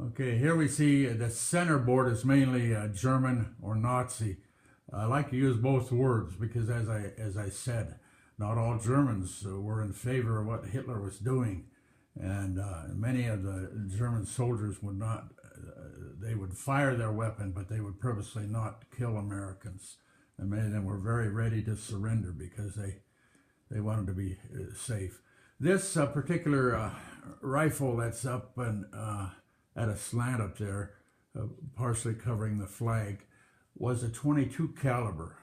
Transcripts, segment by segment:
Okay, here we see the center board is mainly German or Nazi. I like to use both words because, as I said, not all Germans were in favor of what Hitler was doing, and many of the German soldiers would not. They would fire their weapon, but they would purposely not kill Americans, and many of them were very ready to surrender because they wanted to be safe. This particular rifle that's up and at a slant up there, partially covering the flag, was a 22 caliber.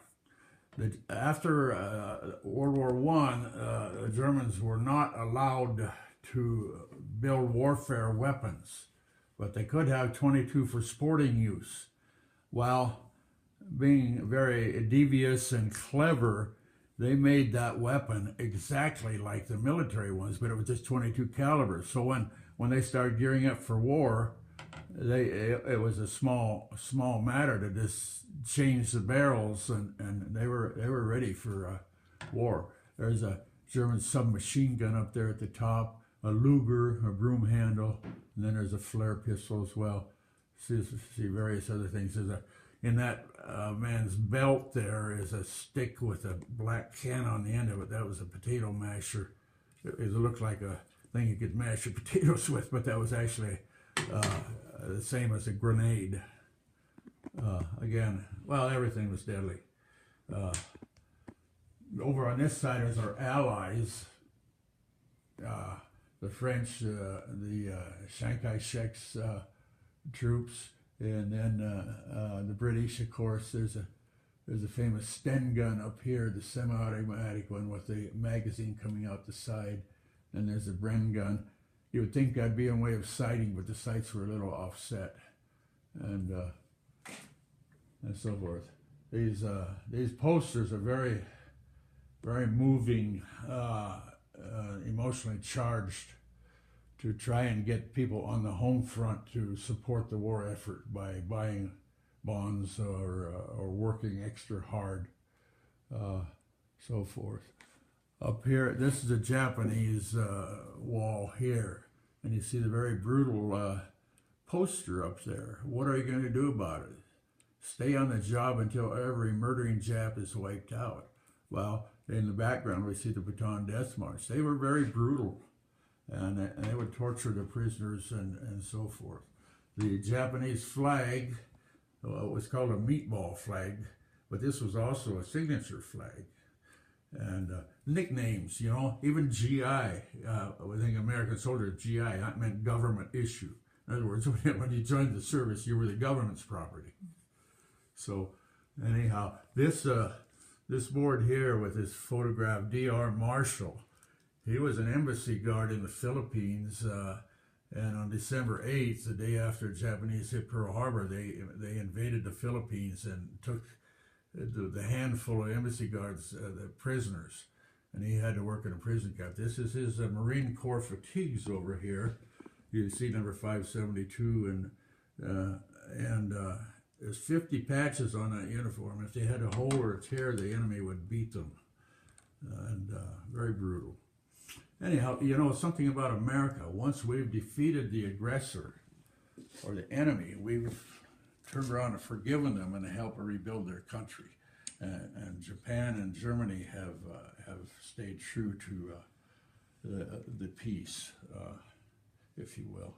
After World War I, the Germans were not allowed to build warfare weapons, but they could have 22 for sporting use. While being very devious and clever, they made that weapon exactly like the military ones, but it was just 22 caliber. So when they started gearing up for war, it was a small matter to just change the barrels, and they were ready for war. There's a German submachine gun up there at the top, a Luger, a broom handle, and then there's a flare pistol as well. See various other things. In that man's belt there is a stick with a black can on the end of it. That was a potato masher. It looked like a thing you could mash your potatoes with, but that was actually the same as a grenade. Again, well, everything was deadly. Over on this side is our allies, the French, the Shanghai Sheikh's troops, and then the British, of course. There's a famous Sten gun up here, the semi-automatic one with the magazine coming out the side. And there's a Bren gun. You would think that'd be a way of sighting, but the sights were a little offset, and so forth. These posters are very, very moving, emotionally charged, to try and get people on the home front to support the war effort by buying bonds or working extra hard, so forth. Up here, this is a Japanese wall here, and you see the very brutal poster up there. What are you going to do about it? Stay on the job until every murdering Jap is wiped out. Well, in the background we see the Bataan Death March. They were very brutal, and they would torture the prisoners and so forth. The Japanese flag was called a meatball flag, but this was also a signature flag. And nicknames, you know, even GI, I think American soldier, GI, that meant government issue. In other words, when you joined the service, you were the government's property. So anyhow, this board here with this photograph, D.R. Marshall, he was an embassy guard in the Philippines, and on December 8th, the day after the Japanese hit Pearl Harbor, they invaded the Philippines and took the handful of embassy guards, the prisoners, and he had to work in a prison camp. This is his Marine Corps fatigues over here. You see number 572, and there's 50 patches on that uniform. If they had a hole or a tear, the enemy would beat them, and very brutal. Anyhow, you know something about America. Once we've defeated the aggressor or the enemy, we've turned around and forgiven them and helped rebuild their country. And Japan and Germany have stayed true to the peace, if you will.